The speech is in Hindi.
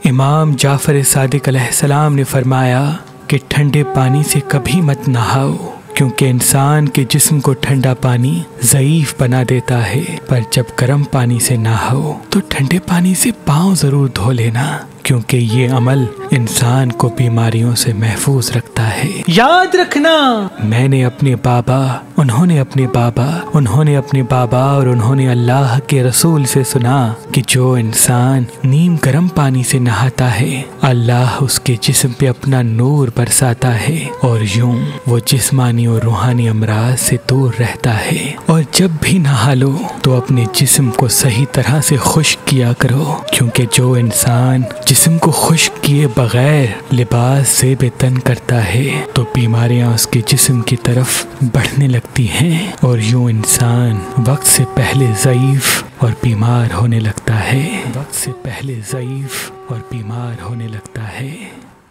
इमाम जाफ़र सादिक अलैहिस्सलाम ने फरमाया कि ठंडे पानी से कभी मत नहाओ, क्योंकि इंसान के जिस्म को ठंडा पानी ज़ईफ़ बना देता है। पर जब गर्म पानी से नहाओ तो ठंडे पानी से पाँव ज़रूर धो लेना, क्योंकि ये अमल इंसान को बीमारियों से महफूज रखता है। याद रखना, मैंने अपने बाबा, उन्होंने अपने बाबा और उन्होंने अल्लाह के रसूल से सुना कि जो इंसान नीम गर्म पानी से नहाता है, अल्लाह उसके जिस्म पे अपना नूर बरसाता है और यूं वो जिस्मानी और रूहानी अमराज से दूर रहता है। और जब भी नहा लो तो अपने जिस्म को सही तरह से खुश्क किया करो, क्योंकि जो इंसान जिस्म को खुश्क किए बगैर लिबास से बेतन करता है तो बीमारियां उसके जिस्म की तरफ बढ़ने लगती हैं और यूं इंसान वक्त से पहले ज़ईफ़ और बीमार होने लगता है।